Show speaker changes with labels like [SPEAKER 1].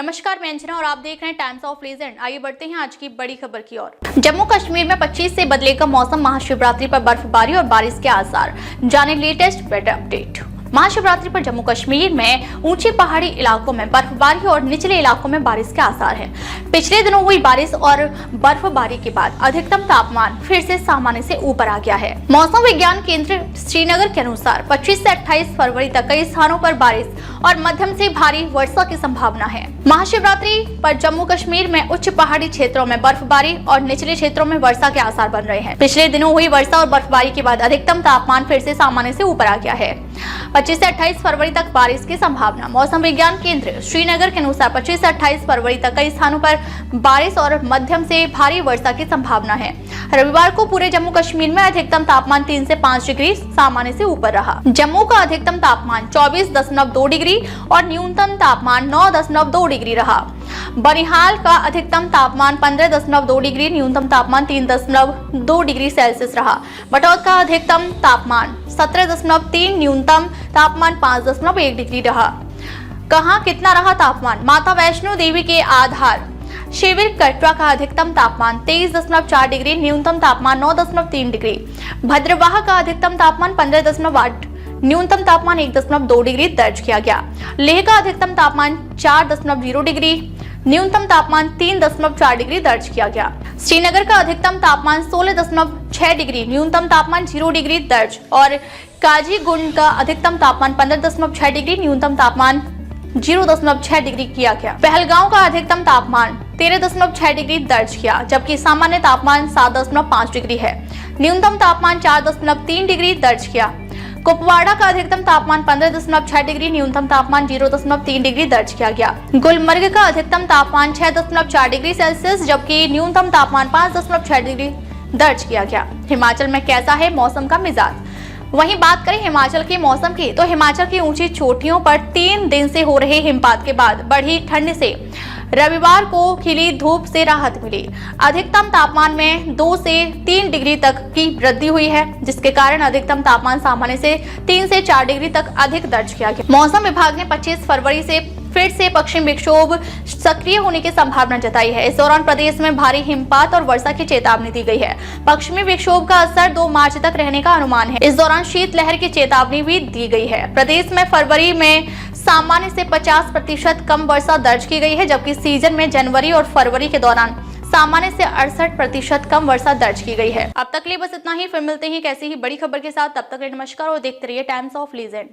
[SPEAKER 1] नमस्कार, मैं अंजना और आप देख रहे हैं टाइम्स ऑफ लीजेंड। आइए बढ़ते हैं आज की बड़ी खबर की ओर। जम्मू कश्मीर में 25 से बदलेगा मौसम, महाशिवरात्रि पर बर्फबारी और बारिश के आसार। जाने लेटेस्ट वेदर अपडेट। महाशिवरात्रि पर जम्मू कश्मीर में ऊंचे पहाड़ी इलाकों में बर्फबारी और निचले इलाकों में बारिश के आसार हैं। पिछले दिनों हुई बारिश और बर्फबारी के बाद अधिकतम तापमान फिर से सामान्य से ऊपर आ गया है। मौसम विज्ञान केंद्र श्रीनगर के अनुसार 25 से 28 फरवरी तक कई स्थानों पर बारिश और मध्यम से भारी वर्षा की संभावना है। महाशिवरात्रि पर जम्मू कश्मीर में उच्च पहाड़ी क्षेत्रों में बर्फबारी और निचले क्षेत्रों में वर्षा के आसार बन रहे हैं। पिछले दिनों हुई वर्षा और बर्फबारी के बाद अधिकतम तापमान फिर से सामान्य से ऊपर आ गया है। 25 से 28 फरवरी तक बारिश की संभावना। मौसम विज्ञान केंद्र श्रीनगर के अनुसार 25 से 28 फरवरी तक कई स्थानों पर बारिश और मध्यम से भारी वर्षा की संभावना है। रविवार को पूरे जम्मू कश्मीर में अधिकतम तापमान 3 से 5 डिग्री सामान्य से ऊपर रहा। जम्मू का अधिकतम तापमान 24.2 डिग्री और न्यूनतम तापमान 9.2 डिग्री रहा। बनिहाल का अधिकतम तापमान 15.2 डिग्री, न्यूनतम तापमान 3.2 डिग्री सेल्सियस रहा। बटौत का अधिकतम तापमान 17.3, न्यूनतम तापमान 5.1 डिग्री रहा। कहाँ कितना रहा तापमान? माता वैष्णो देवी के आधार शिविर कटरा का अधिकतम तापमान 23.4 डिग्री, न्यूनतम तापमान 9.3 डिग्री। भद्रवाह का अधिकतम तापमान 15.8, न्यूनतम तापमान 1.2 डिग्री दर्ज किया गया। लेह का अधिकतम तापमान 4.0 डिग्री, न्यूनतम तापमान 3.4 डिग्री दर्ज किया गया। श्रीनगर का अधिकतम तापमान 16.6 डिग्री, न्यूनतम तापमान 0 डिग्री दर्ज और काजीगुंड का अधिकतम तापमान 15.6 डिग्री, न्यूनतम तापमान 0.6 डिग्री किया गया। पहलगांव का अधिकतम तापमान 13.6 डिग्री दर्ज किया, जबकि सामान्य तापमान 7.5 डिग्री है। न्यूनतम तापमान 4.3 डिग्री दर्ज किया। कुपवाड़ा का अधिकतम तापमान 15.6 डिग्री, न्यूनतम तापमान 0.3 डिग्री दर्ज किया गया। गुलमर्ग का अधिकतम तापमान 6.4 डिग्री सेल्सियस, जबकि न्यूनतम तापमान 5.6 डिग्री दर्ज किया गया। हिमाचल में कैसा है मौसम का मिजाज? वहीं बात करें हिमाचल के मौसम की, तो हिमाचल की ऊंची चोटियों पर 3 दिन से हो रहे हिमपात के बाद बढ़ी ठंड से रविवार को खिली धूप से राहत मिली। अधिकतम तापमान में 2 से 3 डिग्री तक की वृद्धि हुई है, जिसके कारण अधिकतम तापमान सामान्य से 3 से 4 डिग्री तक अधिक दर्ज किया गया। मौसम विभाग ने 25 फरवरी से फिर से पश्चिम विक्षोभ सक्रिय होने की संभावना जताई है। इस दौरान प्रदेश में भारी हिमपात और वर्षा की चेतावनी दी गई है। पश्चिमी विक्षोभ का असर 2 मार्च तक रहने का अनुमान है। इस दौरान शीतलहर की चेतावनी भी दी गई है। प्रदेश में फरवरी में सामान्य से 50% कम वर्षा दर्ज की गई है, जबकि सीजन में जनवरी और फरवरी के दौरान सामान्य से 68% कम वर्षा दर्ज की गई है। अब तक लिए बस इतना ही। फिर मिलते हैं कैसी ही बड़ी खबर के साथ। तब तक नमस्कार और देखते रहिए टाइम्स ऑफ लीजेंड।